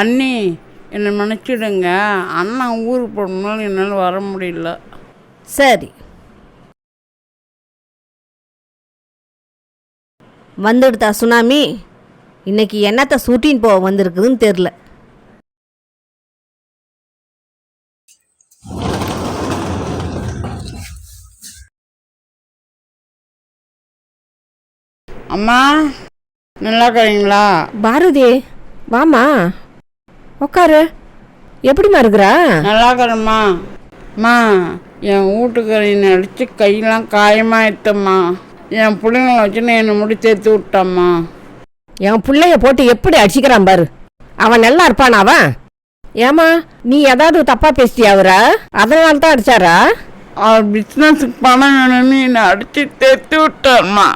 அண்ணி என்னை மன்னிச்சிடுங்க, அண்ணா ஊருக்கு போகணும்னாலும் என்னால் வர முடியல. சரி, வந்துடுதா சுனாமி? இன்னைக்கு என்னத்தை சூட்டின்னு போக வந்திருக்குதுன்னு தெரில. அம்மா நல்லா இருக்கிறீங்களா? பாரதி, வாமா உக்காரு. எப்படிமா இருக்கிறா? நல்லா இருக்கிறேம்மா. அம்மா, என் வீட்டுக்காரனை அடித்து கையெல்லாம் காயமாயிட்டம்மா. என் பிள்ளைங்களை வச்சுன்னு என்னை முடி சேர்த்து விட்டாம்மா. என் பிள்ளைய போட்டு எப்படி அடிச்சுக்கிறான் பாரு. அவன் நல்லா இருப்பான் அவன். ஏமா, நீ ஏதாவது தப்பா பேசிட்டியா அவரா? அதனால தான் அடிச்சாரா? அவர் பிஸ்னஸுக்கு பணம் வேணும்னு என்னை அடித்து சேர்த்து விட்டாம்மா.